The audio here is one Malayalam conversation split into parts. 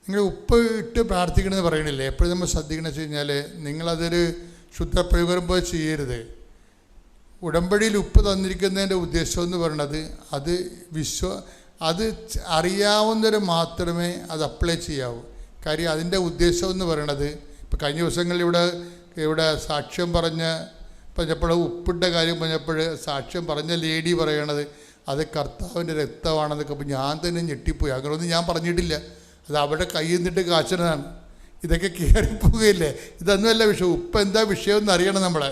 നിങ്ങൾ ഉപ്പ് ഇട്ട് പ്രാർത്ഥിക്കണമെന്ന് പറയണില്ലേ? എപ്പോഴും നമ്മൾ ശ്രദ്ധിക്കണമെന്ന് വെച്ച് കഴിഞ്ഞാൽ നിങ്ങളതൊരു ശുദ്ധപ്രയോഗം പോലെ ചെയ്യരുത്. ഉടമ്പടിയിൽ ഉപ്പ് തന്നിരിക്കുന്നതിൻ്റെ ഉദ്ദേശം എന്ന് പറയുന്നത് അത് അറിയാവുന്നവർ മാത്രമേ അത് അപ്ലൈ ചെയ്യാവൂ. കാര്യം അതിൻ്റെ ഉദ്ദേശം എന്ന് പറയണത്, ഇപ്പോൾ കഴിഞ്ഞ ദിവസങ്ങളിൽ ഇവിടെ സാക്ഷ്യം പറഞ്ഞപ്പോൾ ഉപ്പിട്ട കാര്യം പറഞ്ഞപ്പോൾ സാക്ഷ്യം പറഞ്ഞ ലേഡി പറയണത് അത് കർത്താവിൻ്റെ രക്തമാണെന്നൊക്കെ. അപ്പോൾ ഞാൻ തന്നെ ഞെട്ടിപ്പോയി. അങ്ങനെയൊന്നും ഞാൻ പറഞ്ഞിട്ടില്ല, അത് അവിടെ കയ്യിൽ നിന്നിട്ട് കാച്ചതാണ്. ഇതൊക്കെ കയറിപ്പോവുകയില്ലേ? ഇതൊന്നുമല്ല വിഷയം. ഉപ്പ് എന്താ വിഷയമെന്ന് അറിയണം നമ്മൾ.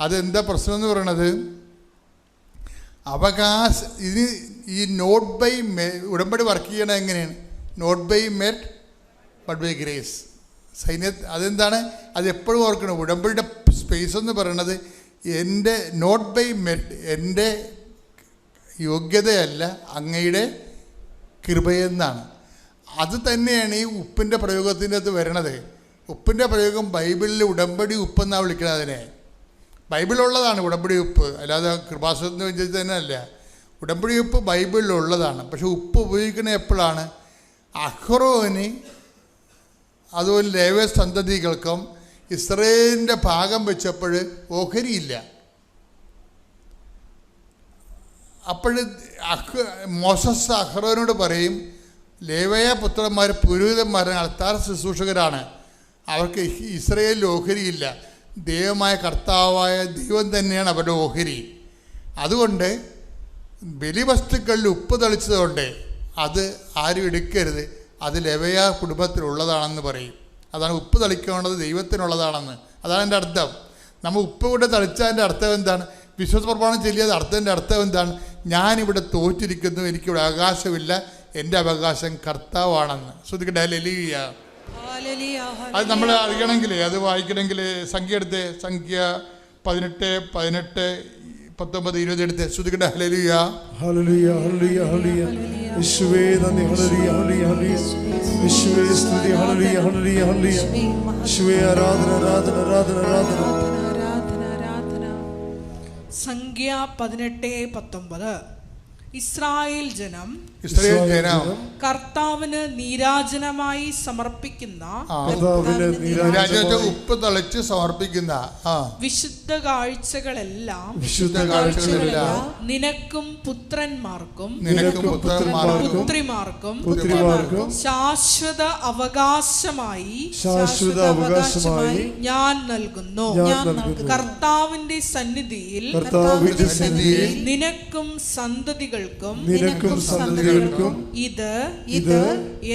അതെന്താ പ്രശ്നം എന്ന് പറയണത്? ഇതിന് ഈ നോട്ട് ബൈ ഉടമ്പടി വർക്ക് ചെയ്യണത് എങ്ങനെയാണ്? Not by merit but by grace. അതെന്താണ്? അത് എപ്പോഴും ഓർക്കണം. ഉടമ്പടിയുടെ സ്പേസ് എന്ന് പറയണത് നോട്ട് ബൈ മെറിറ്റ്, എൻ്റെ യോഗ്യതയല്ല, അങ്ങയുടെ കൃപയെന്നാണ്. അത് തന്നെയാണ് ഈ ഉപ്പിൻ്റെ പ്രയോഗത്തിൻ്റെ അകത്ത് വരണത്. ഉപ്പിൻ്റെ പ്രയോഗം ബൈബിളിൽ ഉടമ്പടി ഉപ്പെന്നാണ് വിളിക്കുന്നത്. അതിനെ ബൈബിളുള്ളതാണ് ഉടമ്പടി ഉപ്പ്, അല്ലാതെ കൃപാസനത്തിന് വെച്ചിട്ട് തന്നെ അല്ല. ഉടമ്പടി ഉപ്പ് ബൈബിളിലുള്ളതാണ്. പക്ഷെ ഉപ്പ് ഉപയോഗിക്കുന്നത് എപ്പോഴാണ്? അഹ്റോന് അതുപോലെ ലേവ്യ സന്തതികൾക്കും ഇസ്രയേലിൻ്റെ ഭാഗം വെച്ചപ്പോൾ ഓഹരിയില്ല. അപ്പോൾ മോസസ് അഹ്റോനോട് പറയും, ലേവ്യ പുത്രന്മാർ പുരോഹിതന്മാരാണ്, അൾത്താര ശുശ്രൂഷകരാണ്, അവർക്ക് ഇസ്രയേലിൽ ഓഹരിയില്ല. ദൈവമായ കർത്താവായ ദൈവം തന്നെയാണ് അവരുടെ ഓഹരി. അതുകൊണ്ട് ബലിവസ്തുക്കളിൽ ഉപ്പ് തളിച്ചതുകൊണ്ട് അത് ആരും എടുക്കരുത്, അത് ലേവ്യ കുടുംബത്തിലുള്ളതാണെന്ന് പറയും. അതാണ് ഉപ്പ് തളിക്കേണ്ടത് ദൈവത്തിനുള്ളതാണെന്ന്. അതാണ് എൻ്റെ അർത്ഥം. നമ്മൾ ഉപ്പ് കൊണ്ട് തളിച്ചതിൻ്റെ അർത്ഥം എന്താണ്? വിശ്വാസ പ്രമാണം ചൊല്ലിയത് അർത്ഥത്തിൻ്റെ അർത്ഥം എന്താണ്? ഞാനിവിടെ തോറ്റിരിക്കുന്നു, എനിക്കിവിടെ അവകാശമില്ല, എൻ്റെ അവകാശം കർത്താവാണെന്ന്. ശ്രദ്ധിക്കട്ടെ, ഹല്ലേലൂയ. അത് നമ്മൾ അറിയണമെങ്കിൽ, അത് വായിക്കണമെങ്കിൽ സംഖ്യ എടുത്ത്, സംഖ്യ 18, 18, 19, 20 എടുത്ത് ശ്രദ്ധിക്കട്ടെ. Hallelujah, hallelujah, hallelujah, hallelujah. യേശുവേ നന്ദി, ഹല്ലേലൂയ, ഹല്ലേലൂയ, ഹല്ലേലൂയ. യേശുവേ സ്തുതി, ഹല്ലേലൂയ, ഹല്ലേലൂയ, ഹല്ലേലൂയ. യേശുവേ ആരാധന, ആരാധന, ആരാധന, ആരാധന. സംഖ്യ 18:19. ഇസ്രായേൽ ജനം കർത്താവിന് നീരാജനമായി സമർപ്പിക്കുന്ന ഉപ്പ് തളിച്ച് സമർപ്പിക്കുന്ന വിശുദ്ധ കാഴ്ചകളെല്ലാം നിനക്കും പുത്രന്മാർക്കും പുത്രിമാർക്കും ശാശ്വത അവകാശമായി ഞാൻ നൽകുന്നു. കർത്താവിന്റെ സന്നിധിയിൽ നിനക്കും സന്തതികൾക്കും ഇത്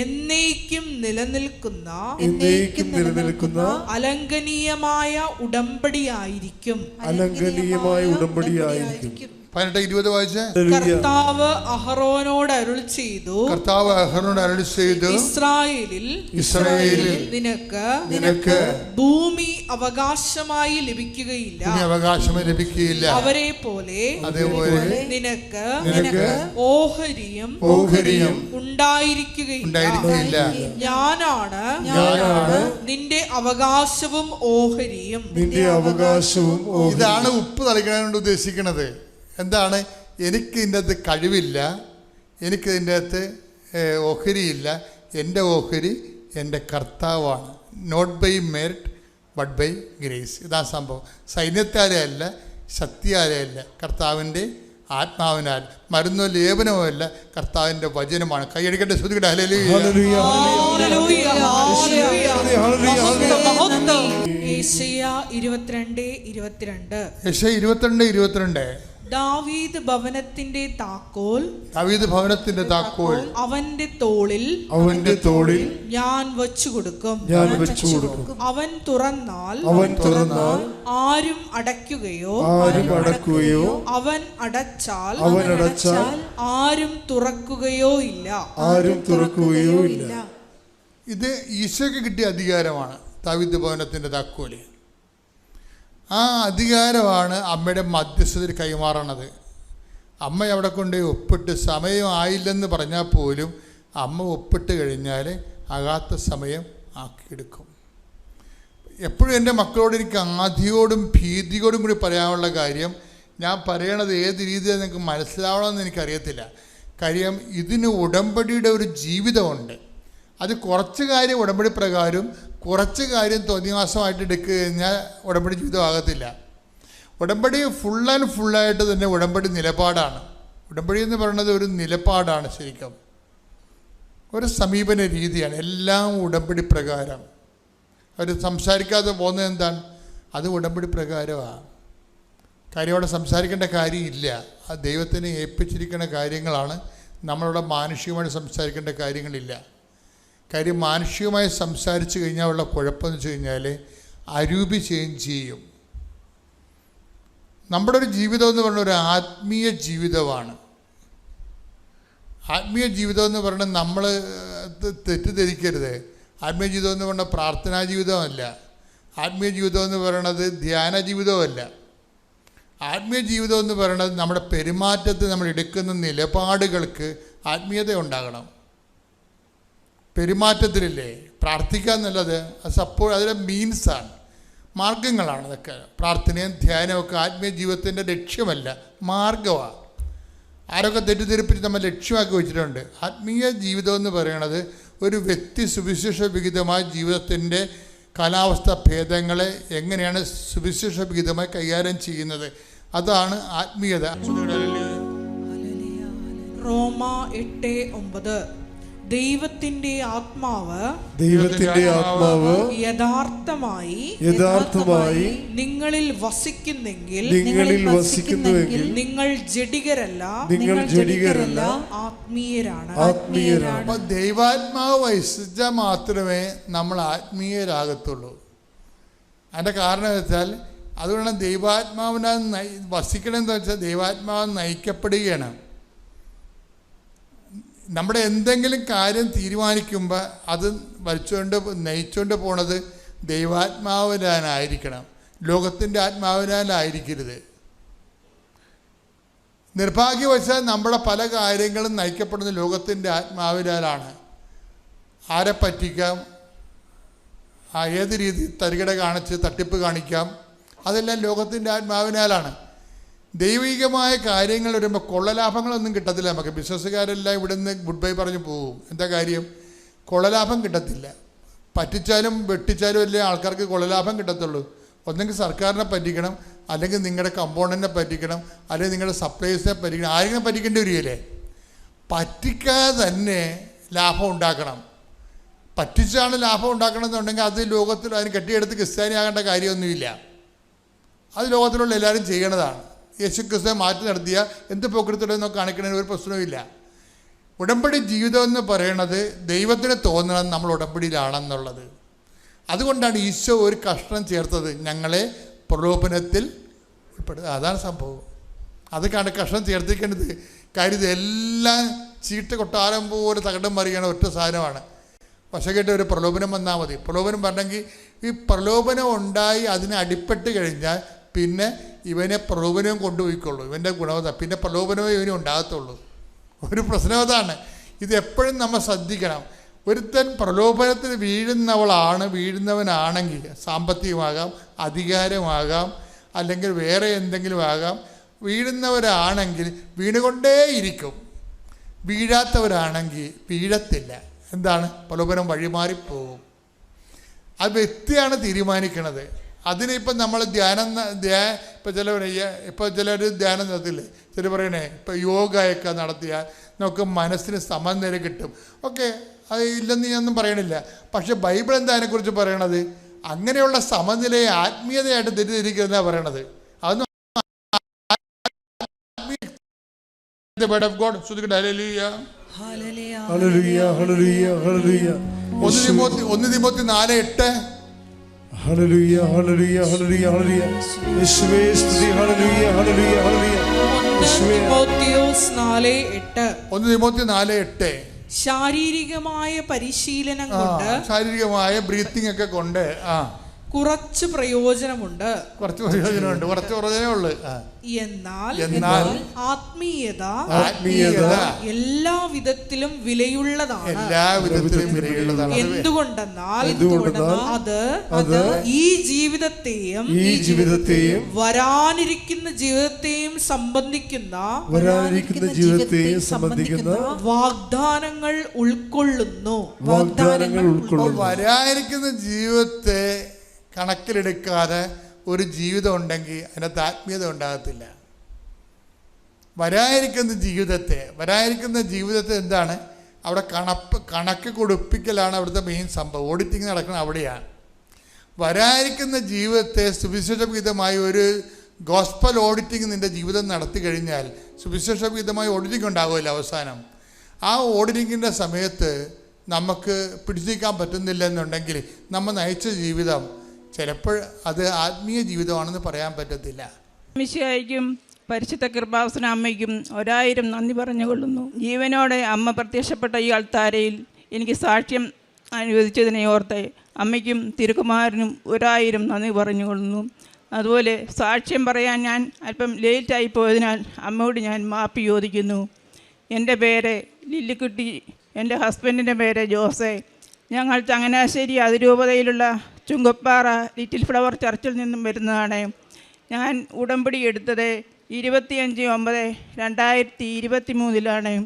എന്നേക്കും നിലനിൽക്കുന്ന അലംഘനീയമായ ഉടമ്പടിയായിരിക്കും. 18-20 വായിച്ചേ. കർത്താവ് അഹറോനോട് അരുളി ചെയ്തു, ഇസ്രായേലിൽ നിനക്ക് ഭൂമി അവകാശമായി ലഭിക്കുകയില്ല. അവരെ പോലെ നിനക്ക് ഓഹരിയും ഉണ്ടായിരിക്കുകയില്ല. ഞാനാണ് നിന്റെ അവകാശവും ഓഹരിയും. ഇതാണ് ഉപ്പ് തളിക്കാനാണ് ഉദ്ദേശിക്കുന്നത്. എന്താണ്? എനിക്ക് ഇതിൻ്റെ അകത്ത് കഴിവില്ല, എനിക്ക് ഇതിൻ്റെ അകത്ത് ഓഹരിയില്ല, എൻ്റെ ഓഹരി എൻ്റെ കർത്താവാണ്. Not by merit but by grace. ഇതാ സംഭവം. സൈന്യത്താലേ അല്ല, ശക്തിയാലേ അല്ല, കർത്താവിൻ്റെ ആത്മാവിനാൽ. മരുന്നോ ലേപനമോ അല്ല, കർത്താവിൻ്റെ വചനമാണ്. കൈയടിക്കട്ടെ, ശ്രദ്ധിക്കട്ടെ. ഹല്ലേലൂയ. യെശയ്യാ 22:22. യെശയ്യാ 22:22. ദാവീദ് ഭവനത്തിന്റെ താക്കോൽ അവന്റെ തോളിൽ ഞാൻ വച്ചു കൊടുക്കും. അവൻ തുറന്നാൽ ആരും അടയ്ക്കുകയോ അവൻ അടച്ചാൽ ആരും തുറക്കുകയോ ഇല്ല. ഇത് ഈശോയ്ക്ക് കിട്ടിയ അധികാരമാണ്, ദാവീദ് ഭവനത്തിന്റെ താക്കോല്. ആ അധികാരമാണ് അമ്മയുടെ മധ്യസ്ഥതയിൽ കൈമാറണത്. അമ്മ അവിടെ കൊണ്ട് ഒപ്പിട്ട് സമയം ആയില്ലെന്ന് പറഞ്ഞാൽ പോലും അമ്മ ഒപ്പിട്ട് കഴിഞ്ഞാൽ ആകാത്ത സമയം ആക്കിയെടുക്കും. എപ്പോഴും എൻ്റെ മക്കളോട് എനിക്ക് ആധിയോടും ഭീതിയോടും കൂടി പറയാനുള്ള കാര്യം, ഞാൻ പറയണത് ഏത് രീതിയിൽ നിങ്ങൾക്ക് മനസ്സിലാവണമെന്ന് എനിക്കറിയത്തില്ല. കാര്യം ഇതിന് ഉടമ്പടിയുടെ ഒരു ജീവിതമുണ്ട്. അത് കുറച്ച് കാര്യം ഉടമ്പടി പ്രകാരം, കുറച്ച് കാര്യം തോന്നിവാസമായിട്ട് എടുക്കുക കഴിഞ്ഞാൽ ഉടമ്പടി ജീവിതം ആകത്തില്ല. ഉടമ്പടി ഫുൾ ആൻഡ് ഫുള്ളായിട്ട് തന്നെ ഉടമ്പടി നിലപാടാണ്. ഉടമ്പടി എന്ന് പറയുന്നത് ഒരു നിലപാടാണ്, ശരിക്കും ഒരു സമീപന രീതിയാണ്. എല്ലാം ഉടമ്പടി പ്രകാരം. അവർ സംസാരിക്കാതെ പോകുന്നത് എന്താണ്? അത് ഉടമ്പടി പ്രകാരമാണ്. കാര്യം അവിടെ സംസാരിക്കേണ്ട കാര്യമില്ല. ആ ദൈവത്തിന് ഏൽപ്പിച്ചിരിക്കുന്ന കാര്യങ്ങളാണ്. നമ്മളിവിടെ മാനുഷികമായിട്ട് സംസാരിക്കേണ്ട കാര്യങ്ങളില്ല. കാര്യം മാനുഷികമായി സംസാരിച്ചു കഴിഞ്ഞാൽ ഉള്ള കുഴപ്പമെന്ന് വെച്ച് കഴിഞ്ഞാൽ അരൂപി ചേഞ്ച് ചെയ്യും. നമ്മുടെ ഒരു ജീവിതം എന്ന് പറഞ്ഞ ഒരു ആത്മീയ ജീവിതമാണ്. ആത്മീയ ജീവിതം എന്ന് പറഞ്ഞാൽ നമ്മൾ തെറ്റിദ്ധരിക്കരുത്. ആത്മീയ ജീവിതം എന്ന് പറഞ്ഞാൽ പ്രാർത്ഥനാ ജീവിതമല്ല. ആത്മീയ ജീവിതം എന്ന് പറയുന്നത് ധ്യാന ജീവിതമല്ല. ആത്മീയ ജീവിതം എന്ന് പറയുന്നത് നമ്മുടെ പെരുമാറ്റത്തിൽ നമ്മൾ എടുക്കുന്ന നിലപാടുകൾക്ക് ആത്മീയത ഉണ്ടാകണം. പെരുമാറ്റത്തിലില്ലേ പ്രാർത്ഥിക്കുക എന്നുള്ളത് അത് അതിലെ മീൻസാണ്, മാർഗങ്ങളാണ്. അതൊക്കെ പ്രാർത്ഥനയും ധ്യാനവും ഒക്കെ ആത്മീയ ജീവിതത്തിൻ്റെ ലക്ഷ്യമല്ല, മാർഗമാണ്. ആരൊക്കെ തെറ്റിദ്ധരിപ്പിച്ച് നമ്മൾ ലക്ഷ്യമാക്കി വെച്ചിട്ടുണ്ട്. ആത്മീയ ജീവിതം എന്ന് പറയുന്നത് ഒരു വ്യക്തി സുവിശേഷ വിഹിതമായ ജീവിതത്തിൻ്റെ കാലാവസ്ഥ ഭേദങ്ങളെ എങ്ങനെയാണ് സുവിശേഷ വിഹിതമായി കൈകാര്യം ചെയ്യുന്നത്, അതാണ് ആത്മീയത. റോമ 8:9 ദൈവത്തിന്റെ ആത്മാവ് യഥാർത്ഥമായി നിങ്ങളിൽ വസിക്കുന്നെങ്കിൽ നിങ്ങൾ ജഡികരല്ല ആത്മീയരാണ്. അപ്പൊ ദൈവാത്മാവ് വസിച്ചാൽ മാത്രമേ നമ്മൾ ആത്മീയരാകത്തുള്ളൂ. അതിൻ്റെ കാരണം വെച്ചാൽ അതുകൊണ്ട് ദൈവാത്മാവിനാൽ വസിക്കണമെന്ന് വെച്ചാൽ ദൈവാത്മാവ് നയിക്കപ്പെടുകയാണ്. നമ്മുടെ എന്തെങ്കിലും കാര്യം തീരുമാനിക്കുമ്പോൾ അത് നയിച്ചുകൊണ്ട് പോണത് ദൈവാത്മാവിനായിരിക്കണം, ലോകത്തിൻ്റെ ആത്മാവിനാലായിരിക്കരുത്. നിർഭാഗ്യവശാൽ നമ്മുടെ പല കാര്യങ്ങളും നയിക്കപ്പെടുന്ന ലോകത്തിൻ്റെ ആത്മാവിനാലാണ്. ആരെ പറ്റിക്കാം, ഏത് രീതിയിൽ തരികിട കാണിച്ച് തട്ടിപ്പ് കാണിക്കാം, അതെല്ലാം ലോകത്തിൻ്റെ ആത്മാവിനാലാണ്. ദൈവികമായ കാര്യങ്ങൾ വരുമ്പോൾ കൊള്ളലാഭങ്ങളൊന്നും കിട്ടത്തില്ല. നമുക്ക് ബിസിനസ്സുകാരെല്ലാം ഇവിടെ നിന്ന് ഗുഡ് ബൈ പറഞ്ഞു പോകും. എന്താ കാര്യം? കൊള്ളലാഭം കിട്ടത്തില്ല. പറ്റിച്ചാലും വെട്ടിച്ചാലും അല്ലേ ആൾക്കാർക്ക് കൊള്ളലാഭം കിട്ടത്തുള്ളൂ. ഒന്നെങ്കിൽ സർക്കാരിനെ പറ്റിക്കണം, അല്ലെങ്കിൽ നിങ്ങളുടെ കമ്പോണൻറ്റിനെ പറ്റിക്കണം, അല്ലെങ്കിൽ നിങ്ങളുടെ സപ്ലൈസിനെ പറ്റിക്കണം. ആരെങ്കിലും പറ്റിക്കേണ്ടി വരികയില്ലേ? പറ്റിക്കാതെ തന്നെ ലാഭം ഉണ്ടാക്കണം. പറ്റിച്ചാണ് ലാഭം ഉണ്ടാക്കണമെന്നുണ്ടെങ്കിൽ അത് ലോകത്തിൽ അതിന് കെട്ടിയെടുത്ത് ക്രിസ്ത്യാനിയാകേണ്ട കാര്യമൊന്നുമില്ല. അത് ലോകത്തിലുള്ള എല്ലാവരും ചെയ്യണതാണ്. യേശു ക്രിസ്തുവിനെ മാറ്റി നടത്തിയ എന്ത് പോക്കൃത്തിലൊന്നും കാണിക്കണതിന് ഒരു പ്രശ്നവുമില്ല. ഉടമ്പടി ജീവിതം എന്ന് പറയണത് ദൈവത്തിന് തോന്നണം നമ്മൾ ഉടമ്പടിയിലാണെന്നുള്ളത്. അതുകൊണ്ടാണ് ഈശോ ഒരു കഷ്ണം ചേർത്തത്, ഞങ്ങളെ പ്രലോഭനത്തിൽ ഉൾപ്പെടുക. അതാണ് സംഭവം. അതൊക്കെയാണ് കഷ്ണം ചേർത്തിക്കേണ്ടത്. കാര്യം ഇതെല്ലാം ചീട്ട് കൊട്ടാരം പോലെ തകടം മറിയണ ഒറ്റ സാധനമാണ്. പക്ഷേ കേട്ട് ഒരു പ്രലോഭനം വന്നാൽ മതി. പ്രലോഭനം പറഞ്ഞെങ്കിൽ ഈ പ്രലോഭനം ഉണ്ടായി അതിനെ അടിപ്പെട്ട് കഴിഞ്ഞാൽ പിന്നെ ഇവനെ പ്രലോഭനവും കൊണ്ടുപോയിക്കൊള്ളൂ. ഇവൻ്റെ ഗുണവത പിന്നെ പ്രലോഭനമേ ഇവനും ഉണ്ടാകത്തുള്ളൂ. ഒരു പ്രശ്നം അതാണ്. ഇത് എപ്പോഴും നമ്മൾ ശ്രദ്ധിക്കണം. ഒരുത്തൻ പ്രലോഭനത്തിൽ വീഴുന്നവനാണെങ്കിൽ സാമ്പത്തികമാകാം, അധികാരമാകാം, അല്ലെങ്കിൽ വേറെ എന്തെങ്കിലും ആകാം. വീഴുന്നവരാണെങ്കിൽ വീണുകൊണ്ടേയിരിക്കും. വീഴാത്തവരാണെങ്കിൽ വീഴത്തില്ല. എന്താണ്? പ്രലോഭനം വഴിമാറിപ്പോകും. അത് വ്യക്തിയാണ് തീരുമാനിക്കണത്. അതിനിപ്പം നമ്മൾ ഇപ്പം ചിലർ ധ്യാനം നടത്തില്ലേ, ചില പറയണേ ഇപ്പം യോഗയൊക്കെ നടത്തിയാൽ നമുക്ക് മനസ്സിന് സമനില കിട്ടും. ഓക്കെ, അത് ഇല്ലെന്ന് ഞാനൊന്നും പറയണില്ല. പക്ഷെ ബൈബിൾ എന്താ അതിനെക്കുറിച്ച് പറയണത്? അങ്ങനെയുള്ള സമനിലയെ ആത്മീയതയായിട്ട് തെറ്റിദ്ധരിക്കുന്നതാണ് പറയണത്. അതൊന്നും ഹല്ലേലൂയ ഹല്ലേലൂയ ഹല്ലേലൂയ ഹല്ലേലൂയ യേശുവേ സ്തുതി ഹല്ലേലൂയ ഹല്ലേലൂയ ഹല്ലേലൂയ തിമോത്തിയോസ് 4:8 തിമോത്തി 4:8 ശാരീരികമായ പരിശീലനം കൊണ്ട്, ശാരീരികമായ ബ്രീത്തിങ് ഒക്കെ കൊണ്ട് കുറച്ച് പ്രയോജനമുണ്ട്. കുറച്ച് പ്രയോജനമുണ്ട്, കുറച്ച് പ്രയോജനമേ ഉള്ളൂ. എന്നാൽ ആത്മീയത എല്ലാ വിധത്തിലും വിലയുള്ളതാണ്. എന്തുകൊണ്ടെന്നാൽ അത് ഈ ജീവിതത്തെയും വരാനിരിക്കുന്ന ജീവിതത്തെയും സംബന്ധിക്കുന്ന വാഗ്ദാനങ്ങൾ ഉൾക്കൊള്ളുന്നു. വരാനിരിക്കുന്ന ജീവിതത്തെ കണക്കിലെടുക്കാതെ ഒരു ജീവിതം ഉണ്ടെങ്കിൽ അതിനകത്ത് ആത്മീയത ഉണ്ടാകത്തില്ല. വരാനിരിക്കുന്ന ജീവിതത്തെ എന്താണ്? അവിടെ കണക്ക് കൊടുപ്പിക്കലാണ് അവിടുത്തെ മെയിൻ സംഭവം. ഓഡിറ്റിങ് നടക്കുന്നത് അവിടെയാണ്. വരാനിരിക്കുന്ന ജീവിതത്തെ സുവിശേഷവിഹിതമായി ഒരു ഗോസ്പൽ ഓഡിറ്റിങ് നിൻ്റെ ജീവിതം നടത്തി കഴിഞ്ഞാൽ സുവിശേഷവിഹിതമായി ഓഡിറ്റിങ് ഉണ്ടാകുമല്ലോ അവസാനം. ആ ഓഡിറ്റിങ്ങിൻ്റെ സമയത്ത് നമുക്ക് പിടിച്ചിരിക്കാൻ പറ്റുന്നില്ല എന്നുണ്ടെങ്കിൽ നമ്മൾ നയിച്ച ജീവിതം ചിലപ്പോൾ അത് ആത്മീയ ജീവിതമാണെന്ന് പറയാൻ പറ്റത്തില്ല. മിശിഹായ്ക്കും പരിശുദ്ധ കൃപാസന അമ്മയ്ക്കും 1000 നന്ദി പറഞ്ഞുകൊള്ളുന്നു. ജീവനോടെ അമ്മ പ്രത്യക്ഷപ്പെട്ട ഈ അൾത്താരയിൽ എനിക്ക് സാക്ഷ്യം അനുവദിച്ചതിനെ ഓർത്ത് അമ്മയ്ക്കും തിരുക്കുമാരനും 1000 നന്ദി പറഞ്ഞുകൊള്ളുന്നു. അതുപോലെ സാക്ഷ്യം പറയാൻ ഞാൻ അല്പം ലേറ്റായി പോയതിനാൽ അമ്മയോട് ഞാൻ മാപ്പ് ചോദിക്കുന്നു. എൻ്റെ പേര് ലില്ലിക്കുട്ടി, എൻ്റെ ഹസ്ബൻഡിൻ്റെ പേര് ജോസെ. ഞങ്ങൾ ചങ്ങനാശ്ശേരി അതിരൂപതയിലുള്ള ചുങ്കപ്പാറ ലിറ്റിൽ ഫ്ലവർ ചർച്ചിൽ നിന്നും വരുന്നതാണ്. ഞാൻ ഉടമ്പടി എടുത്തത് 25/9/2023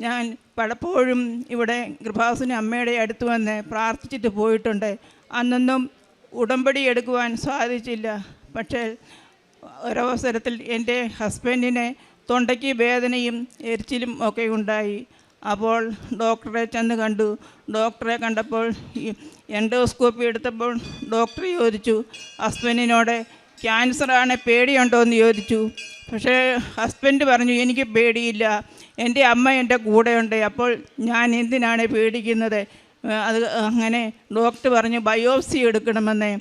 ഞാൻ പലപ്പോഴും ഇവിടെ കൃപാസന അമ്മയുടെ അടുത്ത് വന്ന് പ്രാർത്ഥിച്ചിട്ട് പോയിട്ടുണ്ട്. അന്നൊന്നും ഉടമ്പടി എടുക്കുവാൻ സാധിച്ചില്ല. പക്ഷേ ഒരവസരത്തിൽ എൻ്റെ ഹസ്ബൻഡിന് തൊണ്ടയ്ക്ക് വേദനയും എരിച്ചിലും ഒക്കെ ഉണ്ടായി. അപ്പോൾ ഡോക്ടറെ ചെന്ന് കണ്ടു. ഡോക്ടറെ കണ്ടപ്പോൾ എൻഡോസ്കോപ്പി എടുത്തപ്പോൾ ഡോക്ടർ ചോദിച്ചു, ഹസ്ബൻഡിനോട് ക്യാൻസറാണ്, പേടിയുണ്ടോ എന്ന് ചോദിച്ചു. പക്ഷേ ഹസ്ബൻഡ് പറഞ്ഞു, എനിക്ക് പേടിയില്ല, എൻ്റെ അമ്മ എൻ്റെ കൂടെയുണ്ട്, അപ്പോൾ ഞാൻ എന്തിനാണ് പേടിക്കുന്നത്? അത് അങ്ങനെ ഡോക്ടർ പറഞ്ഞു ബയോപ്സി എടുക്കണമെന്ന്.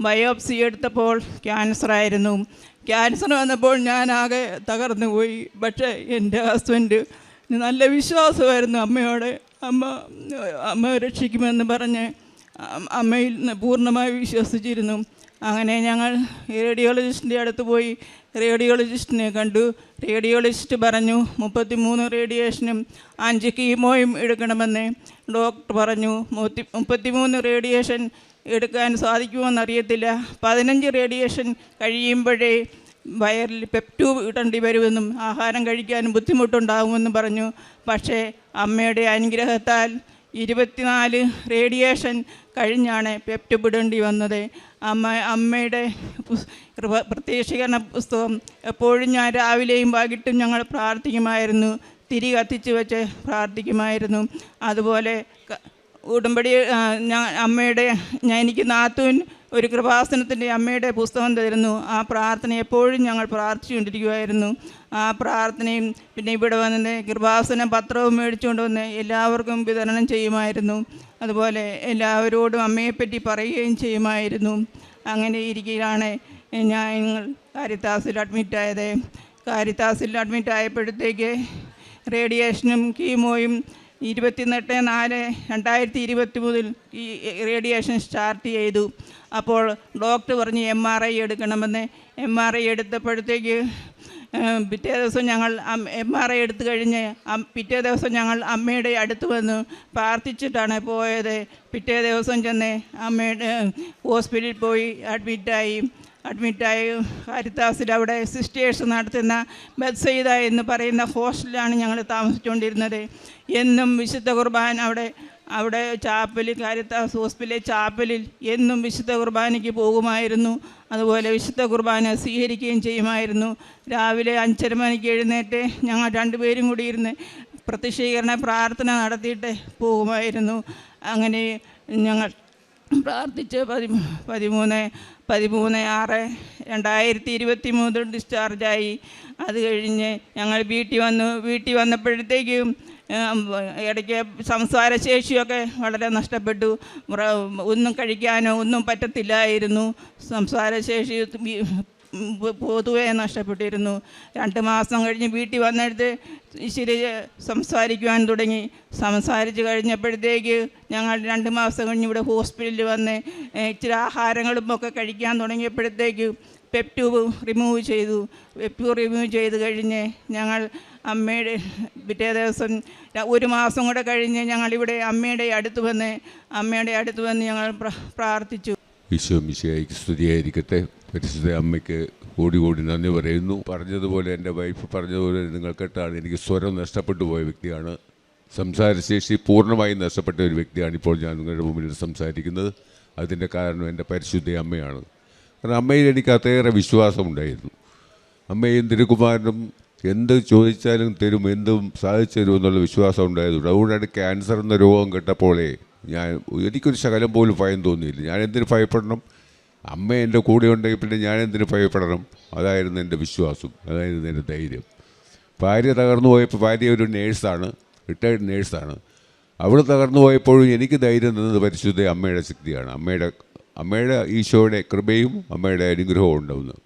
ബയോപ്സി എടുത്തപ്പോൾ ക്യാൻസറായിരുന്നു. ക്യാൻസർ വന്നപ്പോൾ ഞാനാകെ തകർന്നു പോയി. പക്ഷേ എൻ്റെ ഹസ്ബൻഡ് നല്ല വിശ്വാസമായിരുന്നു അമ്മയോട്. അമ്മ രക്ഷിക്കുമെന്ന് പറഞ്ഞ് അമ്മയിൽ പൂർണ്ണമായി വിശ്വസിച്ചിരുന്നു. അങ്ങനെ ഞങ്ങൾ റേഡിയോളജിസ്റ്റിൻ്റെ അടുത്ത് പോയി റേഡിയോളജിസ്റ്റിനെ കണ്ടു. റേഡിയോളജിസ്റ്റ് പറഞ്ഞു 33 റേഡിയേഷനും 5 കീമോയും എടുക്കണമെന്ന്. ഡോക്ടർ പറഞ്ഞു 33 റേഡിയേഷൻ എടുക്കാൻ സാധിക്കുമെന്നറിയത്തില്ല, 15 റേഡിയേഷൻ കഴിയുമ്പോഴേ വയറിൽ പെപ്റ്റ്യൂബ് ഇടേണ്ടി വരുമെന്നും ആഹാരം കഴിക്കാൻ ബുദ്ധിമുട്ടുണ്ടാകുമെന്നും പറഞ്ഞു. പക്ഷേ അമ്മയുടെ അനുഗ്രഹത്താൽ 24 റേഡിയേഷൻ കഴിഞ്ഞാണ് പെപ്റ്റ്യൂബ് ഇടേണ്ടി വന്നത്. അമ്മയുടെ പ്രത്യക്ഷീകരണ പുസ്തകം എപ്പോഴും ഞാൻ രാവിലെയും വൈകിട്ടും ഞങ്ങൾ പ്രാർത്ഥിക്കുമായിരുന്നു, തിരി കത്തിച്ച് വെച്ച് പ്രാർത്ഥിക്കുമായിരുന്നു. അതുപോലെ ഉടമ്പടി എനിക്ക് നാത്തൂൻ ഒരു കൃപാസനത്തിൻ്റെ അമ്മയുടെ പുസ്തകം തരുന്നു. ആ പ്രാർത്ഥന എപ്പോഴും ഞങ്ങൾ പ്രാർത്ഥിച്ചുകൊണ്ടിരിക്കുമായിരുന്നു. ആ പ്രാർത്ഥനയും പിന്നെ ഇവിടെ വന്ന് കൃപാസന പത്രവും മേടിച്ചുകൊണ്ട് വന്ന് എല്ലാവർക്കും വിതരണം ചെയ്യുമായിരുന്നു. അതുപോലെ എല്ലാവരോടും അമ്മയെപ്പറ്റി പറയുകയും ചെയ്യുമായിരുന്നു. അങ്ങനെ ഇരിക്കുകയാണ് ഞങ്ങൾ കാരിത്താസിൽ അഡ്മിറ്റായത്. കാരിത്താസിൽ അഡ്മിറ്റായപ്പോഴത്തേക്ക് റേഡിയേഷനും കീമോയും 28/4/2023 ഈ റേഡിയേഷൻ സ്റ്റാർട്ട് ചെയ്തു. അപ്പോൾ ഡോക്ടർ പറഞ്ഞ് MRI എടുക്കണമെന്ന്. MRI എടുത്തപ്പോഴത്തേക്ക് പിറ്റേ ദിവസം ഞങ്ങൾ MRI എടുത്തു കഴിഞ്ഞ് പിറ്റേ ദിവസം ഞങ്ങൾ അമ്മയുടെ അടുത്ത് വന്ന് പ്രാർത്ഥിച്ചിട്ടാണ് പോയത്. പിറ്റേ ദിവസം ചെന്ന് അമ്മയുടെ ഹോസ്പിറ്റലിൽ പോയി അഡ്മിറ്റായി. കാരിത്താസിൽ അവിടെ സിസ്റ്റേഴ്സ് നടത്തുന്ന ബെത്സൈദ എന്ന് പറയുന്ന ഹോസ്റ്റലിലാണ് ഞങ്ങൾ താമസിച്ചുകൊണ്ടിരുന്നത്. എന്നും വിശുദ്ധ കുർബാന അവിടെ ചാപ്പലിൽ കാരിത്താസ് ഹോസ്പിറ്റലിലെ ചാപ്പലിൽ എന്നും വിശുദ്ധ കുർബാനയ്ക്ക് പോകുമായിരുന്നു. അതുപോലെ വിശുദ്ധ കുർബാന സ്വീകരിക്കുകയും ചെയ്യുമായിരുന്നു. രാവിലെ 5:30 മണിക്ക് എഴുന്നേറ്റ് ഞങ്ങൾ രണ്ടുപേരും കൂടി ഇരുന്ന് പ്രത്യക്ഷീകരണ പ്രാർത്ഥന നടത്തിയിട്ട് പോകുമായിരുന്നു. അങ്ങനെ ഞങ്ങൾ പ്രാർത്ഥിച്ച് 13/6/2023 ഡിസ്ചാർജായി. അത് കഴിഞ്ഞ് ഞങ്ങൾ വീട്ടിൽ വന്നപ്പോഴത്തേക്കും ഇടയ്ക്ക് സംസാരശേഷിയൊക്കെ വളരെ നഷ്ടപ്പെട്ടു. ഒന്നും കഴിക്കാനോ ഒന്നും പറ്റത്തില്ലായിരുന്നു. സംസാരശേഷി പൊതുവെ നഷ്ടപ്പെട്ടിരുന്നു. 2 മാസം കഴിഞ്ഞ് വീട്ടിൽ വന്നെടുത്ത് ഇച്ചിരി സംസാരിക്കുവാൻ തുടങ്ങി. സംസാരിച്ച് കഴിഞ്ഞപ്പോഴത്തേക്ക് ഞങ്ങൾ 2 മാസം കഴിഞ്ഞ് ഇവിടെ ഹോസ്പിറ്റലിൽ വന്ന് ഇച്ചിരി ആഹാരങ്ങളും ഒക്കെ കഴിക്കാൻ തുടങ്ങിയപ്പോഴത്തേക്ക് പെപ്പ് ട്യൂബ് റിമൂവ് ചെയ്തു. പെപ്പ് ട്യൂബ് റിമൂവ് ചെയ്ത് കഴിഞ്ഞ് ഞങ്ങൾ അമ്മയുടെ പിറ്റേ ദിവസം 1 മാസം കൂടെ കഴിഞ്ഞ് ഞങ്ങളിവിടെ അമ്മയുടെ അടുത്ത് വന്ന് ഞങ്ങൾ പ്രാർത്ഥിച്ചു. ഈശോ മിശിഹായ്ക്ക് സ്തുതിയായിരിക്കട്ടെ. പരിശുദ്ധ അമ്മയ്ക്ക് കോടി നന്ദി പറയുന്നു. പറഞ്ഞതുപോലെ എൻ്റെ വൈഫ് പറഞ്ഞതുപോലെ നിങ്ങൾ കേട്ടാണ്, എനിക്ക് സ്വരം നഷ്ടപ്പെട്ടു പോയ വ്യക്തിയാണ്. സംസാരശേഷി പൂർണ്ണമായും നഷ്ടപ്പെട്ട ഒരു വ്യക്തിയാണ് ഇപ്പോൾ ഞാൻ നിങ്ങളുടെ മുമ്പിൽ സംസാരിക്കുന്നത്. അതിൻ്റെ കാരണം എൻ്റെ പരിശുദ്ധ അമ്മയാണ്. കാരണം അമ്മയിൽ എനിക്ക് അത്രയേറെ വിശ്വാസമുണ്ടായിരുന്നു. അമ്മയും തിരുക്കുമാരനും എന്ത് ചോദിച്ചാലും തരും, എന്തും സാധിച്ചു തരും എന്നുള്ള വിശ്വാസം ഉണ്ടായതുകൊണ്ട്. അതുകൊണ്ടാണ് ക്യാൻസർ എന്ന രോഗം കേട്ടപ്പോഴേ എനിക്കൊരു ശകലം പോലും ഭയം തോന്നിയില്ല. ഞാൻ എന്തിനു ഭയപ്പെടണം? അമ്മ എൻ്റെ കൂടെ ഉണ്ടെങ്കിൽ പിന്നെ ഞാൻ എന്തിനു ഭയപ്പെടണം? അതായിരുന്നു എൻ്റെ വിശ്വാസം, അതായിരുന്നു എൻ്റെ ധൈര്യം. ഭാര്യ തകർന്നു പോയപ്പോൾ, ഭാര്യ ഒരു നേഴ്സാണ്, റിട്ടയർഡ് നേഴ്സാണ്. അവൾ തകർന്നു പോയപ്പോഴും എനിക്ക് ധൈര്യം തന്നത് പരിശുദ്ധ അമ്മയുടെ ശക്തിയാണ്. അമ്മയുടെ ഈശോയുടെ കൃപയും അമ്മയുടെ അനുഗ്രഹവും ഉണ്ടാവുന്നു.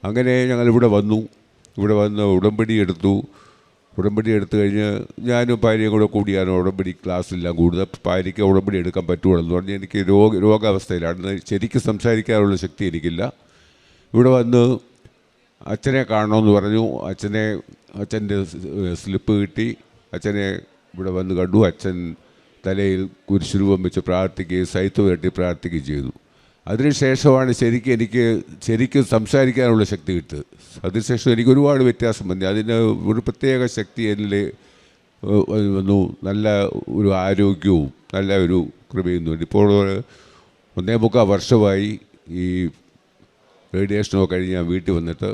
അങ്ങനെ ഞങ്ങളിവിടെ വന്നു ഉടമ്പടി എടുത്തു കഴിഞ്ഞ് ഞാനും ഭാര്യയും കൂടെ കൂടിയാണ് ഉടമ്പടി ക്ലാസ്സെല്ലാം കൂടുതൽ. ഭാര്യയ്ക്ക് ഉടമ്പടി എടുക്കാൻ പറ്റുള്ളൂ പറഞ്ഞ് എനിക്ക് രോഗാവസ്ഥയിലാണ്, ശരിക്കും സംസാരിക്കാനുള്ള ശക്തി എനിക്കില്ല. ഇവിടെ വന്ന് അച്ഛനെ കാണണമെന്ന് പറഞ്ഞു. അച്ഛൻ്റെ സ്ലിപ്പ് കിട്ടി. അച്ഛനെ ഇവിടെ വന്ന് കണ്ടു. അച്ഛൻ തലയിൽ കുരിശുരൂപം വെച്ച് പ്രാർത്ഥിക്കുകയും സൈത്ത് വെട്ടി പ്രാർത്ഥിക്കുകയും ചെയ്തു. അതിനുശേഷമാണ് ശരിക്കും സംസാരിക്കാനുള്ള ശക്തി കിട്ടുന്നത്. അതിനുശേഷം എനിക്ക് ഒരുപാട് വ്യത്യാസം വന്നു. അതിന് ഒരു പ്രത്യേക ശക്തി എന്നിൽ വന്നു. നല്ല ഒരു ആരോഗ്യവും നല്ല ഒരു കൃപയും തോന്നി. ഇപ്പോൾ 1.25 വർഷമായി ഈ റേഡിയേഷനൊക്കെ കഴിഞ്ഞ് ഞാൻ വീട്ടിൽ വന്നിട്ട്,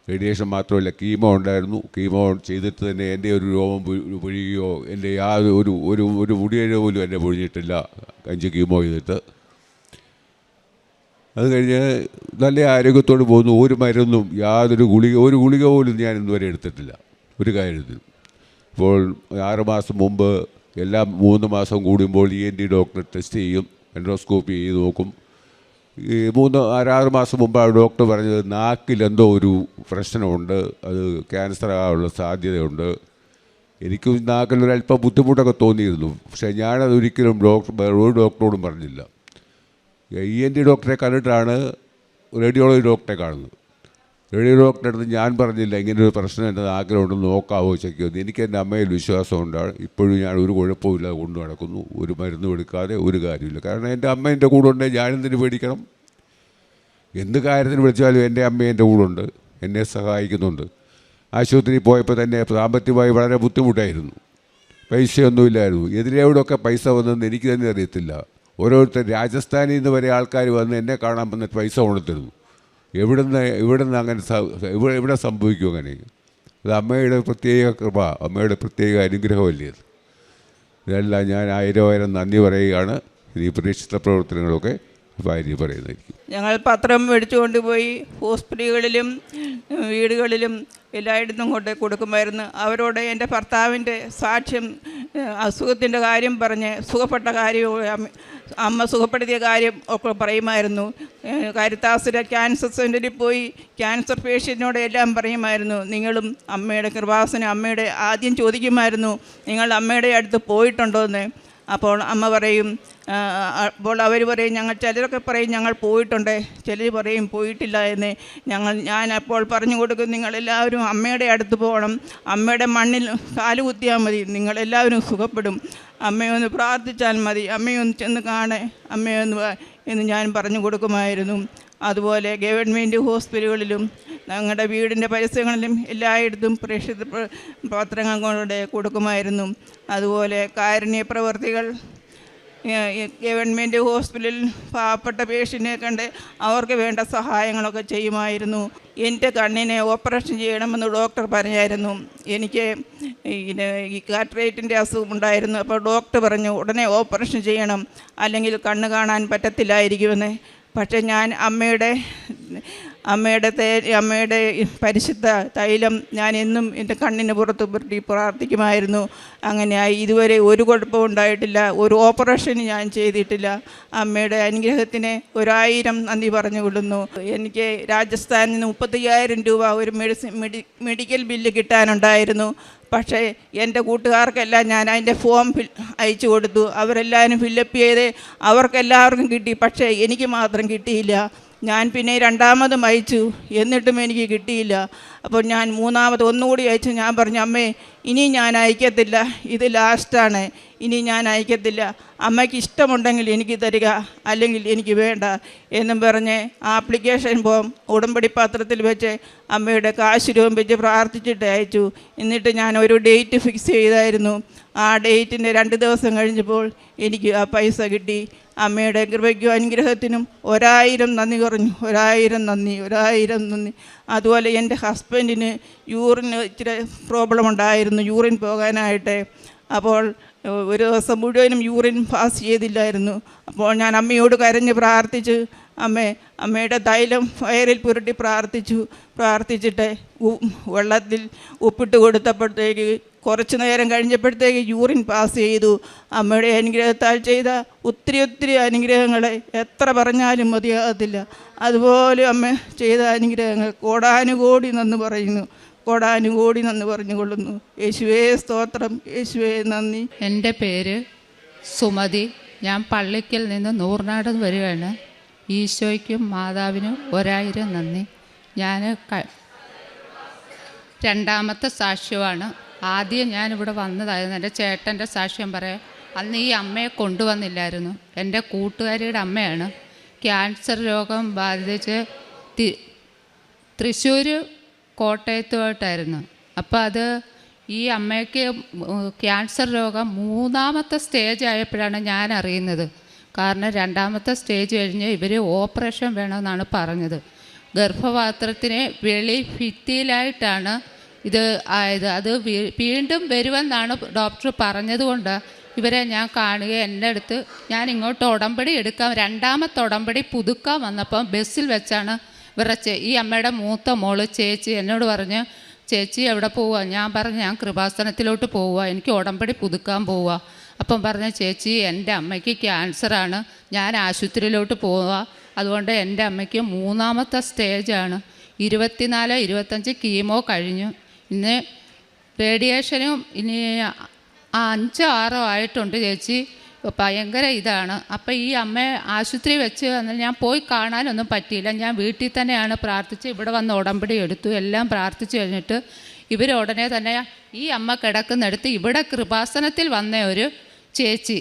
റേഡിയേഷൻ മാത്രമല്ല കീമോ ഉണ്ടായിരുന്നു. കീമോ ചെയ്തിട്ട് തന്നെ എൻ്റെ ഒരു രോമം പൊഴിയുകയോ എൻ്റെ ഒരു മുടിയേഴ പോലും എന്നെ പൊഴിഞ്ഞിട്ടില്ല 5 കീമോ ചെയ്തിട്ട്. അത് കഴിഞ്ഞ് നല്ല ആരോഗ്യത്തോട് പോകുന്നു. ഒരു മരുന്നും ഒരു ഗുളിക പോലും ഞാൻ ഇന്നുവരെ എടുത്തിട്ടില്ല ഒരു കാര്യത്തിലും. ഇപ്പോൾ 6 മാസം മുമ്പ് എല്ലാം 3 മാസം കൂടുമ്പോൾ ENT ഡോക്ടർ ടെസ്റ്റ് ചെയ്യും, എൻഡോസ്കോപ്പി ചെയ്ത് നോക്കും. ഈ 6 മാസം മുമ്പ് ആ ഡോക്ടർ പറഞ്ഞത് നാക്കിലെന്തോ ഒരു പ്രശ്നമുണ്ട്, അത് ക്യാൻസർ ആകാനുള്ള സാധ്യതയുണ്ട്. എനിക്ക് നാക്കിലൊരല്പം ബുദ്ധിമുട്ടൊക്കെ തോന്നിയിരുന്നു. പക്ഷേ ഞാനതൊരിക്കലും ഒരു ഡോക്ടറോടും പറഞ്ഞില്ല. ENT ഡോക്ടറെ കണ്ടിട്ടാണ് റേഡിയോളജി ഡോക്ടറെ കാണുന്നത്. റേഡിയോ ഡോക്ടറെ അടുത്ത് ഞാൻ പറഞ്ഞില്ല ഇങ്ങനൊരു പ്രശ്നം എൻ്റെ നാക്കിലുണ്ടെന്ന് നോക്കാവോ ചെക്കുമെന്ന്. എനിക്ക് എൻ്റെ അമ്മയിൽ വിശ്വാസമുണ്ടാണ്. ഇപ്പോഴും ഞാൻ ഒരു കുഴപ്പമില്ലാതെ കൊണ്ടു നടക്കുന്നു, ഒരു മരുന്നും എടുക്കാതെ ഒരു കാര്യമില്ല. കാരണം എൻ്റെ അമ്മ എൻ്റെ കൂടെ ഉണ്ടെങ്കിൽ ഞാനെന്തിനു പേടിക്കണം? എന്ത് കാര്യത്തിന് വിളിച്ചാലും എൻ്റെ അമ്മ എൻ്റെ കൂടെ ഉണ്ട്, എന്നെ സഹായിക്കുന്നുണ്ട്. ആശുപത്രിയിൽ പോയപ്പോൾ തന്നെ സാമ്പത്തികമായി വളരെ ബുദ്ധിമുട്ടായിരുന്നു, പൈസയൊന്നുമില്ലായിരുന്നു. എതിരെവിടെയൊക്കെ പൈസ വന്നതെന്ന് എനിക്ക് തന്നെ അറിയത്തില്ല. ഓരോരുത്തർ രാജസ്ഥാനിൽ നിന്ന് വരെ ആൾക്കാർ വന്ന് എന്നെ കാണാൻ വന്ന് പൈസ കൊണ്ടുത്തരുന്നു. ഇവിടുന്ന് അങ്ങനെ ഇവിടെ സംഭവിക്കും അങ്ങനെ? അത് അമ്മയുടെ പ്രത്യേക കൃപ, അമ്മയുടെ പ്രത്യേക അനുഗ്രഹമല്ലേ? ഇതെല്ലാം ഞാൻ 1000 നന്ദി പറയുകയാണ്. ഈ പ്രതീക്ഷിത പ്രവർത്തനങ്ങളൊക്കെ ഭാര്യ പറയുന്നതായിരിക്കും. ഞങ്ങൾ പത്രം മേടിച്ചു കൊണ്ടുപോയി ഹോസ്പിറ്റലുകളിലും വീടുകളിലും എല്ലായിടത്തും കൊണ്ട് കൊടുക്കുമായിരുന്നു. അവരോട് എൻ്റെ ഭർത്താവിൻ്റെ സാക്ഷ്യം, അസുഖത്തിൻ്റെ കാര്യം പറഞ്ഞ് സുഖപ്പെട്ട കാര്യം, അമ്മ സുഖപ്പെടുത്തിയ കാര്യം ഒക്കെ പറയുമായിരുന്നു. കരുത്താസിലെ ക്യാൻസർ സെൻ്ററിൽ പോയി ക്യാൻസർ പേഷ്യൻറ്റിനോട് എല്ലാം പറയുമായിരുന്നു. നിങ്ങളും അമ്മയുടെ കൃപാസനം, അമ്മയുടെ ആദ്യം ചോദിക്കുമായിരുന്നു നിങ്ങൾ അമ്മയുടെ അടുത്ത് പോയിട്ടുണ്ടോ എന്ന്. അപ്പോൾ അമ്മ പറയും, അപ്പോൾ അവർ പറയും ചിലരൊക്കെ പറയും ഞങ്ങൾ പോയിട്ടുണ്ട്, ചിലർ പറയും പോയിട്ടില്ല എന്ന്. ഞാൻ അപ്പോൾ പറഞ്ഞു കൊടുക്കും, നിങ്ങളെല്ലാവരും അമ്മയുടെ അടുത്ത് പോകണം, അമ്മയുടെ മണ്ണിൽ കാലുകുത്തിയാൽ മതി, നിങ്ങളെല്ലാവരും സുഖപ്പെടും, അമ്മയൊന്ന് പ്രാർത്ഥിച്ചാൽ മതി, അമ്മയൊന്ന് ചെന്ന് കാണേ, അമ്മയൊന്ന് എന്ന് ഞാൻ പറഞ്ഞു കൊടുക്കുമായിരുന്നു. അതുപോലെ ഗവൺമെൻറ് ഹോസ്പിറ്റലുകളിലും ഞങ്ങളുടെ വീടിൻ്റെ പരിസരങ്ങളിലും എല്ലായിടത്തും പ്രേക്ഷിത പത്രങ്ങൾ കൊണ്ട് കൊടുക്കുമായിരുന്നു. അതുപോലെ കാരുണ്യ പ്രവർത്തികൾ ഗവൺമെൻറ് ഹോസ്പിറ്റലിൽ പാവപ്പെട്ട പേഷ്യൻറ്റിനെ കണ്ട് അവർക്ക് വേണ്ട സഹായങ്ങളൊക്കെ ചെയ്യുമായിരുന്നു. എൻ്റെ കണ്ണിനെ ഓപ്പറേഷൻ ചെയ്യണമെന്ന് ഡോക്ടർ പറഞ്ഞായിരുന്നു. എനിക്ക് ഈ കാറ്ററേറ്റിൻ്റെ അസുഖം ഉണ്ടായിരുന്നു. അപ്പോൾ ഡോക്ടർ പറഞ്ഞു ഉടനെ ഓപ്പറേഷൻ ചെയ്യണം, അല്ലെങ്കിൽ കണ്ണ് കാണാൻ പറ്റത്തില്ലായിരിക്കുമെന്ന്. പക്ഷേ ഞാൻ അമ്മയുടെ പരിശുദ്ധ തൈലം ഞാൻ എന്നും എൻ്റെ കണ്ണിന് പുറത്ത് പുരട്ടി പ്രാർത്ഥിക്കുമായിരുന്നു. അങ്ങനെയായി ഇതുവരെ ഒരു കുഴപ്പവും ഉണ്ടായിട്ടില്ല. ഒരു ഓപ്പറേഷൻ ഞാൻ ചെയ്തിട്ടില്ല. അമ്മയുടെ അനുഗ്രഹത്തിന് 1000 നന്ദി പറഞ്ഞുകൊള്ളുന്നു. എനിക്ക് രാജസ്ഥാനിൽ നിന്ന് 35,000 രൂപ ഒരു മെഡിക്കൽ ബില്ല് കിട്ടാനുണ്ടായിരുന്നു. പക്ഷേ എൻ്റെ കൂട്ടുകാർക്കെല്ലാം ഞാൻ അതിൻ്റെ ഫോം അയച്ചു കൊടുത്തു. അവരെല്ലാവരും ഫില്ലപ്പ് ചെയ്ത് അവർക്കെല്ലാവർക്കും കിട്ടി. പക്ഷേ എനിക്ക് മാത്രം കിട്ടിയില്ല. ഞാൻ പിന്നെ 2ാമതും അയച്ചു, എന്നിട്ടും എനിക്ക് കിട്ടിയില്ല. അപ്പോൾ ഞാൻ 3ാമത് ഒന്നുകൂടി അയച്ചു. ഞാൻ പറഞ്ഞു, അമ്മേ ഇനി ഞാൻ അയക്കത്തില്ല, ഇത് ലാസ്റ്റാണ്, ഇനി ഞാൻ അയക്കത്തില്ല. അമ്മയ്ക്ക് ഇഷ്ടമുണ്ടെങ്കിൽ എനിക്ക് തരിക, അല്ലെങ്കിൽ എനിക്ക് വേണ്ട എന്നും പറഞ്ഞ് ആപ്ലിക്കേഷൻ ഫോം ഉടമ്പടി പത്രത്തിൽ വെച്ച് അമ്മയുടെ കാശ് രൂപം വെച്ച് പ്രാർത്ഥിച്ചിട്ട് അയച്ചു. എന്നിട്ട് ഞാൻ ഒരു ഡേറ്റ് ഫിക്സ് ചെയ്തായിരുന്നു. ആ ഡേറ്റിൻ്റെ 2 ദിവസം കഴിഞ്ഞപ്പോൾ എനിക്ക് ആ പൈസ കിട്ടി. അമ്മയുടെ കൃപയ്ക്കും അനുഗ്രഹത്തിനും 1000 നന്ദി പറഞ്ഞു. 1000 നന്ദി. അതുപോലെ എൻ്റെ ഹസ്ബൻഡിന് യൂറിന് ഇച്ചിരി പ്രോബ്ലം ഉണ്ടായിരുന്നു, യൂറിൻ പോകാനായിട്ട്. അപ്പോൾ ഒരു ദിവസം മുഴുവനും യൂറിൻ പാസ് ചെയ്തില്ലായിരുന്നു. അപ്പോൾ ഞാൻ അമ്മയോട് കരഞ്ഞ് പ്രാർത്ഥിച്ചു. അമ്മയുടെ തൈലം വയറിൽ പുരട്ടി പ്രാർത്ഥിച്ചിട്ട് വെള്ളത്തിൽ ഉപ്പിട്ട് കൊടുത്തപ്പോഴത്തേക്ക് കുറച്ച് നേരം കഴിഞ്ഞപ്പോഴത്തേക്ക് യൂറിൻ പാസ് ചെയ്തു. അമ്മയുടെ അനുഗ്രഹത്താൽ ചെയ്ത ഒത്തിരി അനുഗ്രഹങ്ങളെ എത്ര പറഞ്ഞാലും മതിയാകത്തില്ല. അതുപോലെ അമ്മ ചെയ്ത അനുഗ്രഹങ്ങൾ കോടാനുകോടി നന്ദി പറഞ്ഞുകൊള്ളുന്നു. യേശുവേ സ്തോത്രം, യേശുവേ നന്ദി. എൻ്റെ പേര് സുമതി. ഞാൻ പള്ളിക്കൽ നിന്ന് നൂർനാട് വരികയാണ്. ഈശോയ്ക്കും മാതാവിനും 1000 നന്ദി. ഞാൻ 2ാമത്തെ സാക്ഷ്യമാണ്. ആദ്യം ഞാനിവിടെ വന്നതായിരുന്നു. എൻ്റെ ചേട്ടൻ്റെ സാക്ഷ്യം പറയാം. അന്ന് ഈ അമ്മയെ കൊണ്ടുവന്നില്ലായിരുന്നു. എൻ്റെ കൂട്ടുകാരിയുടെ അമ്മയാണ്. ക്യാൻസർ രോഗം ബാധിച്ച് തൃശ്ശൂർ കോട്ടയത്തുമായിട്ടായിരുന്നു. അപ്പോൾ അത് ഈ അമ്മയ്ക്ക് ക്യാൻസർ രോഗം 3ാമത്തെ സ്റ്റേജ് ആയപ്പോഴാണ് ഞാൻ അറിയുന്നത്. കാരണം 2ാമത്തെ സ്റ്റേജ് കഴിഞ്ഞ് ഇവർ ഓപ്പറേഷൻ വേണമെന്നാണ് പറഞ്ഞത്. ഗർഭപാത്രത്തിന് ഭിത്തിയിലായിട്ടാണ് ഇത് ആയത്. അത് വീണ്ടും വരുമെന്നാണ് ഡോക്ടർ പറഞ്ഞതുകൊണ്ട് ഇവരെ ഞാൻ കാണുകയും എൻ്റെ അടുത്ത് ഞാൻ ഇങ്ങോട്ട് ഉടമ്പടി എടുക്കാം 2ാമത്തെ ഉടമ്പടി പുതുക്കാൻ വന്നപ്പം ബസ്സിൽ വെച്ചാണ് ഈ അമ്മയുടെ മൂത്ത മോള് ചേച്ചി എന്നോട് പറഞ്ഞ്, ചേച്ചി എവിടെ പോവുക? ഞാൻ പറഞ്ഞു, ഞാൻ കൃപാസനത്തിലോട്ട് പോവുക, എനിക്ക് ഉടമ്പടി പുതുക്കാൻ പോവുക. അപ്പം പറഞ്ഞ, ചേച്ചി എൻ്റെ അമ്മയ്ക്ക് ക്യാൻസറാണ്, ഞാൻ ആശുപത്രിയിലോട്ട് പോവുക, അതുകൊണ്ട് എൻ്റെ അമ്മയ്ക്ക് 3ാമത്തെ സ്റ്റേജാണ്. 24-25 കീമോ കഴിഞ്ഞു. ഇന്ന് റേഡിയേഷനും ഇനി 5-6 ആയിട്ടുണ്ട് ചേച്ചി. ഭയങ്കര ഇതാണ്. അപ്പം ഈ അമ്മയെ ആശുപത്രി വെച്ച് ഞാൻ പോയി കാണാനൊന്നും പറ്റിയില്ല. ഞാൻ വീട്ടിൽ തന്നെയാണ് പ്രാർത്ഥിച്ച് ഇവിടെ വന്ന് ഉടമ്പടി എടുത്തു. എല്ലാം പ്രാർത്ഥിച്ചു കഴിഞ്ഞിട്ട് ഇവർ ഉടനെ തന്നെ ഈ അമ്മ കിടക്കുന്നിടത്ത് ഇവിടെ കൃപാസനത്തിൽ വന്ന ഒരു ചേച്ചി,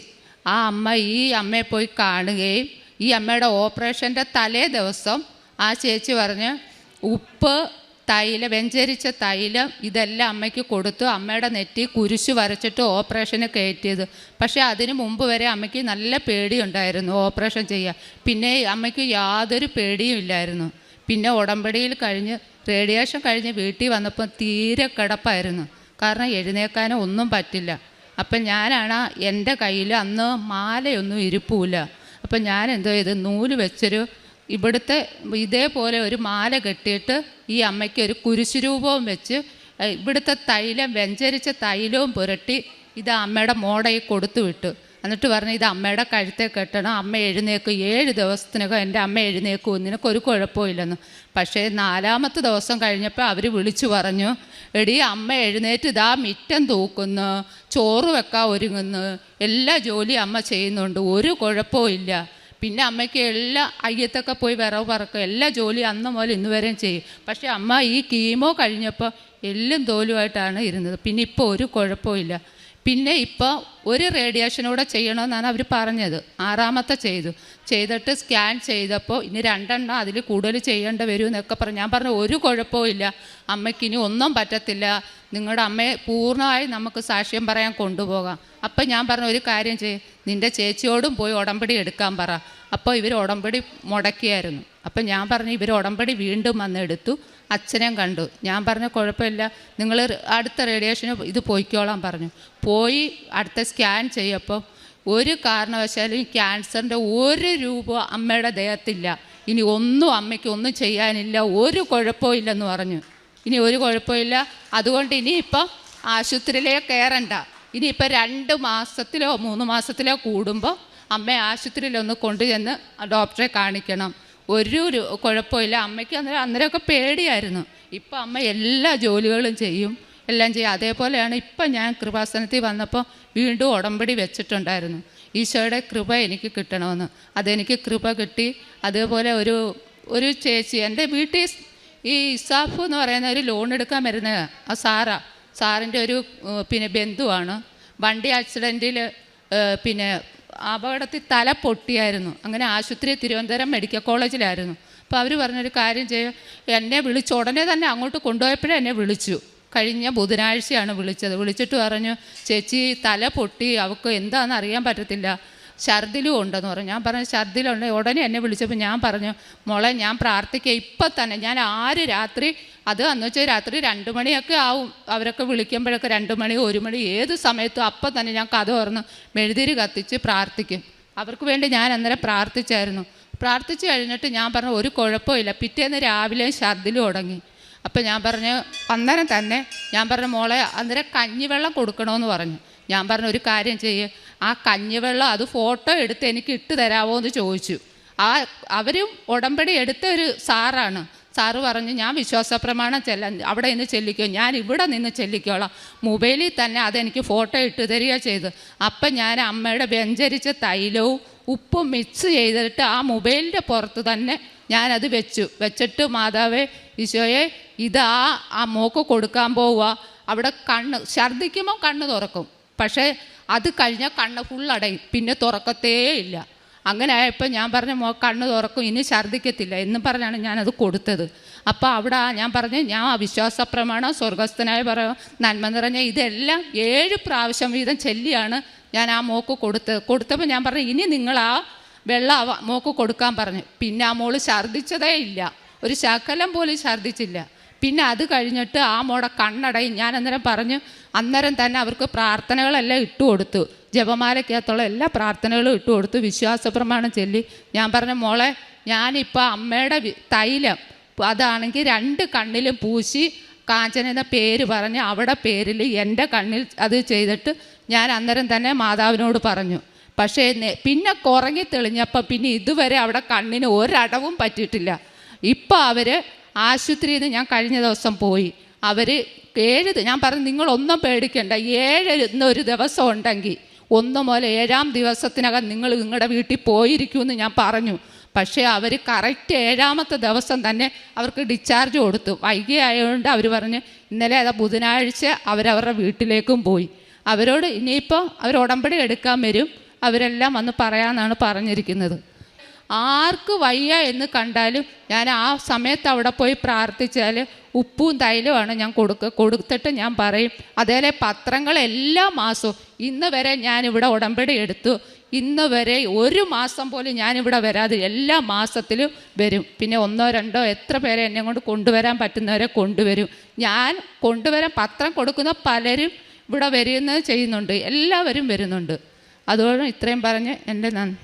ആ അമ്മ ഈ അമ്മയെ പോയി കാണുകയും ഈ അമ്മയുടെ ഓപ്പറേഷൻ്റെ തലേ ദിവസം ആ ചേച്ചി പറഞ്ഞ് ഉപ്പ്, തൈലം, വെഞ്ചരിച്ച തൈലം ഇതെല്ലാം അമ്മയ്ക്ക് കൊടുത്തു. അമ്മയുടെ നെറ്റി കുരിശ് വരച്ചിട്ട് ഓപ്പറേഷന് കയറ്റിയത്. പക്ഷേ അതിന് മുമ്പ് വരെ അമ്മയ്ക്ക് നല്ല പേടിയുണ്ടായിരുന്നു ഓപ്പറേഷൻ ചെയ്യാൻ. പിന്നെ അമ്മയ്ക്ക് യാതൊരു പേടിയും ഇല്ലായിരുന്നു. പിന്നെ ഉടമ്പടിയിൽ കഴിഞ്ഞ് റേഡിയേഷൻ കഴിഞ്ഞ് വീട്ടിൽ വന്നപ്പോൾ തീരെ കിടപ്പായിരുന്നു. കാരണം എഴുന്നേക്കാനോ ഒന്നും പറ്റില്ല. അപ്പം ഞാനാണ് എൻ്റെ കയ്യിൽ അന്ന് മാലയൊന്നും ഇരിപ്പില്ല. അപ്പം ഞാൻ എന്തോ ചെയ്ത് നൂല് വെച്ചൊരു ഇവിടുത്തെ ഇതേപോലെ ഒരു മാല കെട്ടിയിട്ട് ഈ അമ്മയ്ക്ക് ഒരു കുരിശുരൂപവും വെച്ച് ഇവിടുത്തെ തൈലം, വെഞ്ചരിച്ച തൈലവും പുരട്ടി ഇത് അമ്മയുടെ മോടയിൽ കൊടുത്തു വിട്ടു. എന്നിട്ട് പറഞ്ഞു, ഇത് അമ്മയുടെ കഴുത്തെ കെട്ടണം, അമ്മ എഴുന്നേക്കും, 7 ദിവസത്തിനകം എൻ്റെ അമ്മ എഴുന്നേക്കും, നിനക്കൊരു കുഴപ്പമില്ലെന്ന്. പക്ഷേ 4ാമത്തെ ദിവസം കഴിഞ്ഞപ്പോൾ അവർ വിളിച്ചു പറഞ്ഞു, എടി അമ്മ എഴുന്നേറ്റ് ഇതാ മിറ്റം തൂക്കുന്നു, ചോറ് വെക്കാൻ ഒരുങ്ങുന്നു, എല്ലാ ജോലിയും അമ്മ ചെയ്യുന്നുണ്ട്, ഒരു കുഴപ്പവും ഇല്ല. പിന്നെ അമ്മയ്ക്ക് എല്ലാ അയ്യത്തൊക്കെ പോയി വിറവ് പറക്കും, എല്ലാ ജോലിയും അന്ന് മുതൽ ഇന്ന് വരെയും ചെയ്യും. പക്ഷേ അമ്മ ഈ കീമോ കഴിഞ്ഞപ്പോൾ എല്ലാം തോലുമായിട്ടാണ് ഇരുന്നത്. പിന്നെ ഇപ്പോൾ ഒരു കുഴപ്പമില്ല. പിന്നെ ഇപ്പോൾ ഒരു റേഡിയേഷനൂടെ ചെയ്യണമെന്നാണ് അവർ പറഞ്ഞത്. 6ാമത്തെ ചെയ്തിട്ട് സ്കാൻ ചെയ്തപ്പോൾ ഇനി 2 എണ്ണം അതിൽ കൂടുതൽ ചെയ്യേണ്ടി വരും എന്നൊക്കെ പറഞ്ഞു. ഞാൻ പറഞ്ഞു, ഒരു കുഴപ്പമില്ല, അമ്മയ്ക്കിനി ഒന്നും പറ്റത്തില്ല, നിങ്ങളുടെ അമ്മയെ പൂർണ്ണമായി നമുക്ക് സാക്ഷ്യം പറയാൻ കൊണ്ടുപോകാം. അപ്പം ഞാൻ പറഞ്ഞു, ഒരു കാര്യം നിൻ്റെ ചേച്ചിയോടും പോയി ഉടമ്പടി എടുക്കാൻ പറ. അപ്പോൾ ഇവർ ഉടമ്പടി മുടക്കിയായിരുന്നു. അപ്പം ഞാൻ പറഞ്ഞു, ഇവർ ഉടമ്പടി വീണ്ടും വന്ന് എടുത്തു. അച്ഛനെയും കണ്ടു. ഞാൻ പറഞ്ഞു, കുഴപ്പമില്ല, നിങ്ങൾ അടുത്ത റേഡിയേഷന് ഇത് പോയിക്കോളാൻ പറഞ്ഞു. പോയി അടുത്ത സ്കാൻ ചെയ്യപ്പോൾ ഒരു കാരണവശാലും ക്യാൻസറിൻ്റെ ഒരു രൂപ അമ്മയുടെ ദേഹത്തില്ല. ഇനി ഒന്നും അമ്മയ്ക്ക് ഒന്നും ചെയ്യാനില്ല, ഒരു കുഴപ്പവും ഇല്ലെന്ന് പറഞ്ഞു. ഇനി ഒരു കുഴപ്പമില്ല, അതുകൊണ്ട് ഇനിയിപ്പം ആശുപത്രിയിലേക്ക് കയറണ്ട. ഇനിയിപ്പോൾ 2 മാസത്തിലോ 3 മാസത്തിലോ കൂടുമ്പോൾ അമ്മയെ ആശുപത്രിയിലൊന്ന് കൊണ്ടുചെന്ന് ഡോക്ടറെ കാണിക്കണം. ഒരു കുഴപ്പമില്ല. അമ്മയ്ക്ക് അന്നേരമൊക്കെ പേടിയായിരുന്നു. ഇപ്പം അമ്മ എല്ലാ ജോലികളും ചെയ്യും, എല്ലാം ചെയ്യും. അതേപോലെയാണ് ഇപ്പം ഞാൻ കൃപാസനത്തിൽ വന്നപ്പോൾ വീണ്ടും ഉടമ്പടി വെച്ചിട്ടുണ്ടായിരുന്നു, ഈശോയുടെ കൃപ എനിക്ക് കിട്ടണമെന്ന്. അതെനിക്ക് കൃപ കിട്ടി. അതേപോലെ ഒരു ചേച്ചി എൻ്റെ വീട്ടിൽ ഈ ഇസാഫ് എന്ന് പറയുന്ന ഒരു ലോൺ എടുക്കാൻ വരുന്ന ആ സാറിൻ്റെ ഒരു ബന്ധുവാണ്. വണ്ടി ആക്സിഡൻറ്റിൽ അപകടത്തിൽ തല പൊട്ടിയായിരുന്നു. അങ്ങനെ ആശുപത്രി തിരുവനന്തപുരം മെഡിക്കൽ കോളേജിലായിരുന്നു. അപ്പോൾ അവർ പറഞ്ഞൊരു കാര്യം ചെയ്യും, എന്നെ വിളിച്ചു. ഉടനെ തന്നെ അങ്ങോട്ട് കൊണ്ടുപോയപ്പോഴേ എന്നെ വിളിച്ചു. കഴിഞ്ഞ ബുധനാഴ്ചയാണ് വിളിച്ചത്. വിളിച്ചിട്ട് പറഞ്ഞു, ചേച്ചി തല പൊട്ടി, അവൾക്ക് എന്താണെന്ന് അറിയാൻ പറ്റത്തില്ല, ഛർദിലും ഉണ്ടെന്ന് പറഞ്ഞു. ഞാൻ പറഞ്ഞു ഛർദിലുണ്ട്. ഉടനെ എന്നെ വിളിച്ചപ്പോൾ ഞാൻ പറഞ്ഞു, മോളെ ഞാൻ പ്രാർത്ഥിക്കുക ഇപ്പം തന്നെ. ഞാൻ രാത്രി അന്ന് വെച്ചാൽ രാത്രി 2 മണിയൊക്കെ ആവും അവരൊക്കെ വിളിക്കുമ്പോഴൊക്കെ, 2 മണി 1 മണി ഏത് സമയത്തും അപ്പം തന്നെ ഞാൻ കഥ തുറന്ന് മെഴുതിരി കത്തിച്ച് പ്രാർത്ഥിക്കും. അവർക്ക് വേണ്ടി ഞാൻ അന്നേരം പ്രാർത്ഥിച്ചായിരുന്നു. പ്രാർത്ഥിച്ച് കഴിഞ്ഞിട്ട് ഞാൻ പറഞ്ഞു ഒരു കുഴപ്പമില്ല. പിറ്റേന്ന് രാവിലെ ഛർദിലും തുടങ്ങി. അപ്പം ഞാൻ പറഞ്ഞു അന്നേരം തന്നെ ഞാൻ പറഞ്ഞു, മോളെ അന്നേരം കഞ്ഞിവെള്ളം കൊടുക്കണമെന്ന് പറഞ്ഞു. ഞാൻ പറഞ്ഞു ഒരു കാര്യം ചെയ്യ്, ആ കഞ്ഞിവെള്ളം അത് ഫോട്ടോ എടുത്ത് എനിക്ക് ഇട്ട് തരാമോ എന്ന് ചോദിച്ചു. അവരും ഉടമ്പടി എടുത്ത ഒരു സാറാണ്. സാറ് പറഞ്ഞു, ഞാൻ വിശ്വാസ പ്രമാണം അവിടെ നിന്ന് ചെല്ലിക്കോ, ഞാൻ ഇവിടെ നിന്ന് ചെല്ലിക്കോളാം, മൊബൈലിൽ തന്നെ അതെനിക്ക് ഫോട്ടോ ഇട്ട് തരിക ചെയ്തു. അപ്പം ഞാൻ അമ്മയുടെ വ്യഞ്ചരിച്ച തൈലവും ഉപ്പും മിക്സ് ചെയ്തിട്ട് ആ മൊബൈലിൻ്റെ പുറത്ത് തന്നെ ഞാനത് വെച്ചിട്ട് മാതാവേ ഈശോയെ ഇതാ ആ മോക്ക് കൊടുക്കാൻ പോവുക. അവിടെ ഛർദ്ദിക്കുമ്പോൾ കണ്ണ് തുറക്കും, പക്ഷേ അത് കഴിഞ്ഞാൽ കണ്ണ് ഫുള്ളടയും, പിന്നെ തുറക്കത്തേ ഇല്ല. അങ്ങനെ ആയപ്പോൾ ഞാൻ പറഞ്ഞു കണ്ണ് തുറക്കും, ഇനി ഛർദ്ദിക്കത്തില്ല എന്ന് പറഞ്ഞാണ് ഞാനത് കൊടുത്തത്. അപ്പോൾ അവിടെ ഞാൻ പറഞ്ഞു, ഞാൻ വിശ്വാസ പ്രമാണം സ്വർഗസ്ഥനായ നന്മ നിറഞ്ഞ ഇതെല്ലാം 7 പ്രാവശ്യം വീതം ചെല്ലിയാണ് ഞാൻ ആ മോക്ക് കൊടുത്തപ്പോൾ ഞാൻ പറഞ്ഞു ഇനി നിങ്ങൾ ആ വെള്ളം മോക്ക് കൊടുക്കാൻ പറഞ്ഞു. പിന്നെ ആ മോള് ഛർദ്ദിച്ചതേ ഇല്ല, ഒരു ശകലം പോലും ഛർദ്ദിച്ചില്ല. പിന്നെ അത് കഴിഞ്ഞിട്ട് ആ മോടെ കണ്ണടയും. ഞാൻ അന്നേരം പറഞ്ഞു, അന്നേരം തന്നെ അവർക്ക് പ്രാർത്ഥനകളെല്ലാം ഇട്ടുകൊടുത്തു, ജപമാലയ്ക്കകത്തുള്ള എല്ലാ പ്രാർത്ഥനകളും ഇട്ടുകൊടുത്തു, വിശ്വാസ പ്രമാണം ചൊല്ലി. ഞാൻ പറഞ്ഞു മോളെ ഞാനിപ്പോൾ അമ്മയുടെ തൈലം അതാണെങ്കിൽ 2 കണ്ണിലും പൂശി കാഞ്ചന എന്ന പേര് പറഞ്ഞ് അവിടെ പേരിൽ എൻ്റെ കണ്ണിൽ അത് ചെയ്തിട്ട് ഞാൻ അന്നേരം തന്നെ മാതാവിനോട് പറഞ്ഞു. പക്ഷേ പിന്നെ കുറങ്ങി തെളിഞ്ഞപ്പോൾ പിന്നെ ഇതുവരെ അവിടെ കണ്ണിന് ഒരടവും പറ്റിയിട്ടില്ല. ഇപ്പോൾ അവർ ആശുപത്രിയിൽ നിന്ന് ഞാൻ കഴിഞ്ഞ ദിവസം പോയി, അവർ 7 ഞാൻ പറഞ്ഞു നിങ്ങളൊന്നും പേടിക്കണ്ട, 7 എന്നൊരു ദിവസം ഉണ്ടെങ്കിൽ 1 മുതൽ 7-ാം ദിവസത്തിനകം നിങ്ങൾ നിങ്ങളുടെ വീട്ടിൽ പോയിരിക്കുമെന്ന് ഞാൻ പറഞ്ഞു. പക്ഷേ അവർ കറക്റ്റ് 7-ാമത്തെ ദിവസം തന്നെ അവർക്ക് ഡിസ്ചാർജ് കൊടുത്തു. വൈകിയായതുകൊണ്ട് അവർ പറഞ്ഞ് ഇന്നലെ ബുധനാഴ്ച അവരവരുടെ വീട്ടിലേക്കും പോയി. അവരോട് ഇനിയിപ്പോൾ അവർ ഉടമ്പടി എടുക്കാൻ വരും, അവരെല്ലാം വന്ന് പറയാമെന്നാണ് പറഞ്ഞിരിക്കുന്നത്. ആർക്ക് വയ്യ എന്ന് കണ്ടാലും ഞാൻ ആ സമയത്ത് അവിടെ പോയി പ്രാർത്ഥിച്ചാൽ ഉപ്പും തൈലമാണ് ഞാൻ കൊടുത്തിട്ട് ഞാൻ പറയും. അതേപോലെ പത്രങ്ങൾ എല്ലാ മാസവും ഇന്ന് വരെ ഞാനിവിടെ ഉടമ്പടി എടുത്തു, ഇന്ന് വരെ 1 മാസം പോലും ഞാനിവിടെ വരാതെ എല്ലാ മാസത്തിലും വരും. പിന്നെ 1-2 എത്ര പേരെ എന്നെ കൊണ്ട് കൊണ്ടുവരാൻ പറ്റുന്നവരെ കൊണ്ടുവരും. ഞാൻ കൊണ്ടുവരാൻ പത്രം കൊടുക്കുന്ന പലരും ഇവിടെ വരുന്നത് ചെയ്യുന്നുണ്ട്, എല്ലാവരും വരുന്നുണ്ട്. അതുകൊണ്ട് ഇത്രയും പറഞ്ഞ് എൻ്റെ നന്ദി.